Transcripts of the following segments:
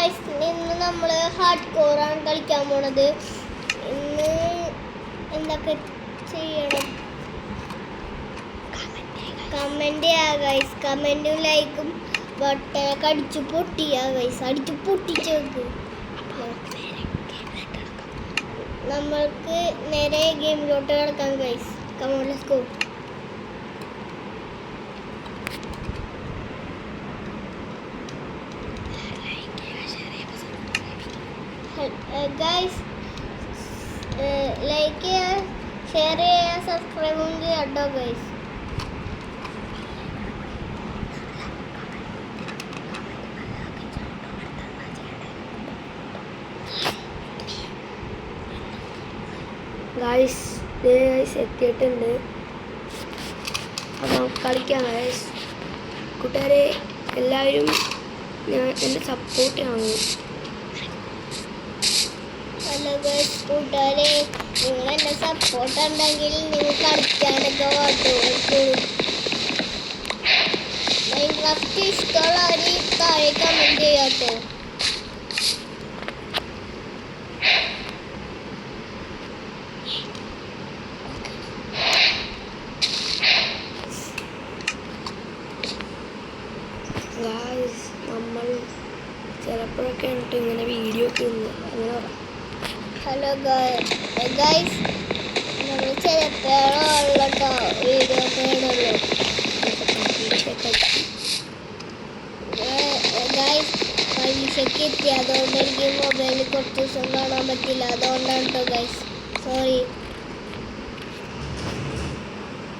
Guys, ഇന്ന് നമ്മൾ hard കോറാണ് കളിക്കാൻ പോണത്. ഇന്ന് എന്തൊക്കെ ചെയ്യണം? കമൻറ്റ് ചെയ്യുക ഗൈസ്. കമൻറ്റും ലൈക്കും ബട്ടനൊക്കെ അടിച്ചു പൊട്ടിക്കുക ഗൈസ്. അടിച്ചു പൊട്ടിച്ച് വെക്ക്. നമ്മൾക്ക് നേരെ ഗെയിമിലോട്ട് കിടക്കാം guys. Come on, let's go. Guys, like ചെയ്യുക, ഷെയർ ചെയ്യുക, സബ്സ്ക്രൈബും ചെയ്യുക കേട്ടോ ഗൈസ്. ഗായ്സ് എത്തിയിട്ടുണ്ട്. അപ്പോൾ കളിക്കാം ഗായ്സ്. കൂട്ടുകാരെ എല്ലാവരും എൻ്റെ സപ്പോർട്ട് കാണും. ഹലോ ഗൈസ്, കൂട്ടുകാരെ നിങ്ങൾ എൻ്റെ സപ്പോർട്ട് ഉണ്ടെങ്കിൽ നിങ്ങൾ കളിക്കാനൊക്കെ മൈൻക്രാഫ്റ്റ് ഇഷ്ടമുള്ളവർ താഴെ കമൻറ്റ് ചെയ്യാം കേട്ടോ. ഗായ്സ് നമ്മൾ ചിലപ്പോഴൊക്കെ ഉണ്ട് ഇങ്ങനെ വീഡിയോ ഒക്കെ അങ്ങനെ പറയാം. ഹലോ ഗൈസ്, നമ്മൾ ചിലപ്പോഴുള്ള വീഡിയോ ഒക്കെ ഇടുള്ളൂ ഗൈസ്. പരീക്ഷയ്ക്ക് എത്തി, അതുകൊണ്ട് എനിക്ക് മൊബൈലിൽ കുറച്ച് ദിവസം കാണാൻ പറ്റില്ല. അതുകൊണ്ടാണ് കേട്ടോ ഗൈസ്, സോറി.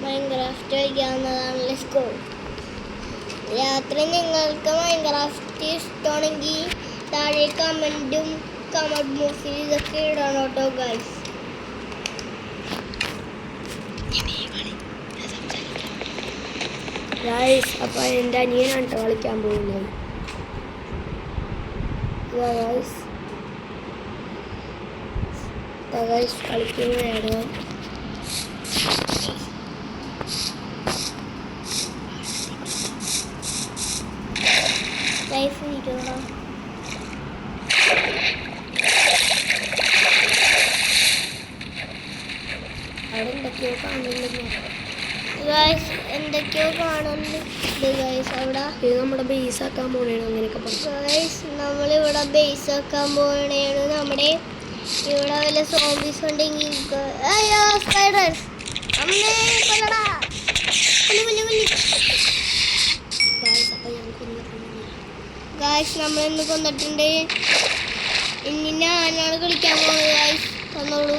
മൈൻക്രാഫ്റ്റ് കളിക്കാവുന്നതാണ്. Let's go. രാത്രി നിങ്ങൾക്ക് മൈൻക്രാഫ്റ്റ് ഇഷ്ടമാണെങ്കിൽ താഴെ കമൻറ്റും കമൻറ്റ് ബോക്സിൽ ഇതൊക്കെ ഇടണം കേട്ടോ ഗൈസ്. ഗായ്സ് അപ്പോൾ എൻ്റെ അനിയനാണ് കേട്ടോ കളിക്കാൻ പോകുന്നത്. ഗായ്സ് കളിക്കുന്നതാണ്. ലൈഫ് വീഡിയോ അവിടെ എന്തൊക്കെയോ കാണുന്നുണ്ട് ഗൈസ്, എന്തൊക്കെയോ കാണുന്നുണ്ട് ഗൈസ്. അവിടെ ഇത് നമ്മുടെ ബേസ് ആക്കാൻ പോകണേണ് അങ്ങനെയൊക്കെ പറഞ്ഞു. ഗൈസ്, നമ്മളിവിടെ ബേസ് ആക്കാൻ പോകണേണ്. നമ്മുടെ ഇവിടെ വല്ല സോംബീസ് ഉണ്ടെങ്കിൽ അയ്യോ സ്പൈഡേഴ്സ് അമ്മേ കൊല്ലടാ. ഗായ്സ്, നമ്മളിന്ന് കൊന്നിട്ടുണ്ട്. ഇനി ഞാനാണ് കളിക്കാൻ പോകുന്നത് ഗായ്സ്. തന്നോളൂ.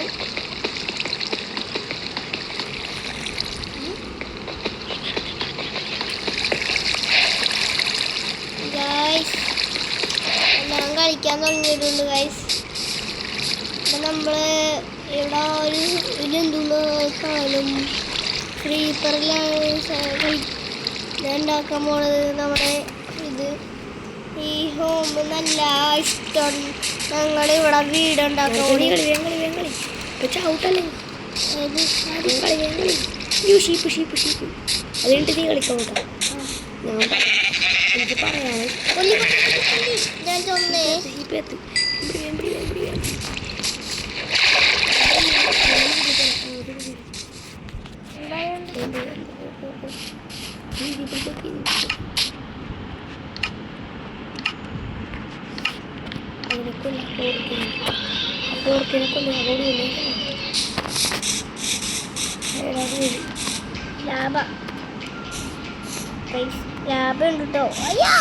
ഗായ്സ്, ഞാൻ കളിക്കാൻ തുടങ്ങിയിട്ടുണ്ട് ഗായ്സ്. അപ്പം നമ്മൾ ഇവിടെ ഒരു എന്തുന്ന സാധനം ക്രീപ്പറിലാണ് ഞാൻ ഉണ്ടാക്കാൻ പോണത്. നമ്മുടെ ഇത് ഈ ഹോം നല്ല ഇഷ്ടം. ഞങ്ങളിവിടെ വീടുണ്ടാക്കാൻ അതുകൊണ്ട് നീ കളിക്കാൻ കേട്ടോ. എനിക്ക് പറയാൻ ഞാൻ ചൊന്നേ ലാഭം ഉണ്ട് കേട്ടോ. അയ്യോ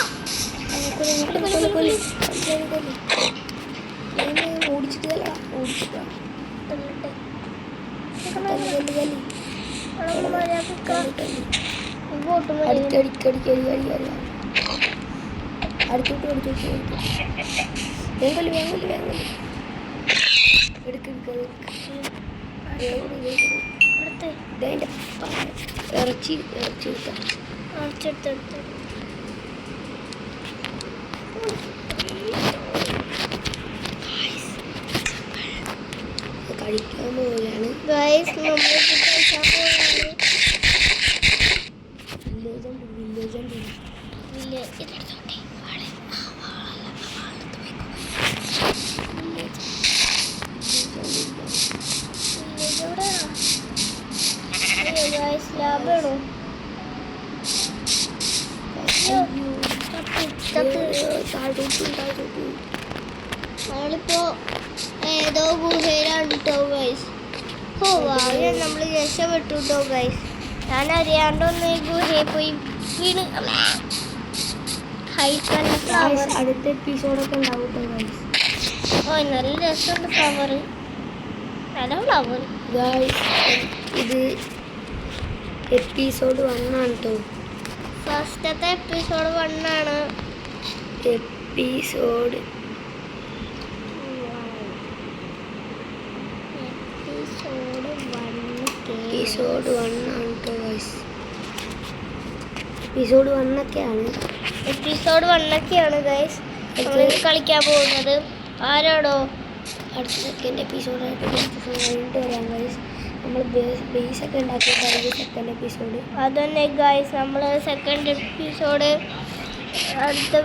ഇറച്ചി കഴിക്കാൻ പോലെയാണ് ഗൈസ്. നമ്മൾ കഴിക്കാൻ പോവുകയാണ്. വില്ലേജ് വില്ലേജ് ഗൈസ് ലാഭമാണോ നമ്മളിപ്പോ ഏതോ ഗുഹയിലാണ് കേട്ടോ ഗൈസ്. ഓ ഭാഗ്യം നമ്മൾ രക്ഷപ്പെട്ടു കേട്ടോ ഗൈസ്. ഞാൻ അറിയാണ്ടൊന്ന് ഈ ഗുഹയിൽ പോയി വീണ് ഫ്ലവർ. അടുത്ത എപ്പിസോഡൊക്കെ ഉണ്ടാവും കേട്ടോ ഗൈസ്. ഓ നല്ല രസമുണ്ട് ഫ്ലവർ, നല്ല ഫ്ലവർ. ഗൈസ് ഇത് എപ്പിസോഡ് 1 ആണ് കേട്ടോ. ഫസ്റ്റത്തെ എപ്പിസോഡ് 1 ആണ്. എപ്പിസോഡ് എപ്പിസോഡ് 1 ആണ് കേട്ടോ ഗൈസ്. എപ്പിസോഡ് 1 ഒക്കെയാണ്. എപ്പിസോഡ് 1 ഒക്കെയാണ് ഗൈസ് നമ്മൾ കളിക്കാൻ പോകുന്നത്. ആരോടോ അടുത്ത സെക്കൻഡ് എപ്പിസോഡായിട്ട് കഴിഞ്ഞിട്ട് വരാം ഗൈസ്. നമ്മൾ ബേസ് ഒക്കെ ഉണ്ടാക്കിയിട്ടാണ് സെക്കൻഡ് എപ്പിസോഡ്. അതന്നെ ഗൈസ് നമ്മൾ സെക്കൻഡ് എപ്പിസോഡ് അടുത്ത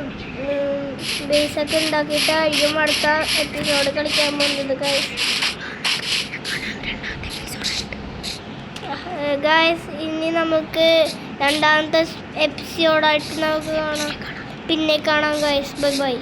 ബേസൊക്കെ ഉണ്ടാക്കിയിട്ടായിരിക്കും അടുത്ത എപ്പിസോഡ് കളിക്കാൻ പോകുന്നത് ഗൈസ്. ഗൈസ് ഇനി നമുക്ക് രണ്ടാമത്തെ എപ്പിസോഡായിട്ട് നമുക്ക് കാണാം, പിന്നെ കാണാം ഗൈസ്. Bye bye.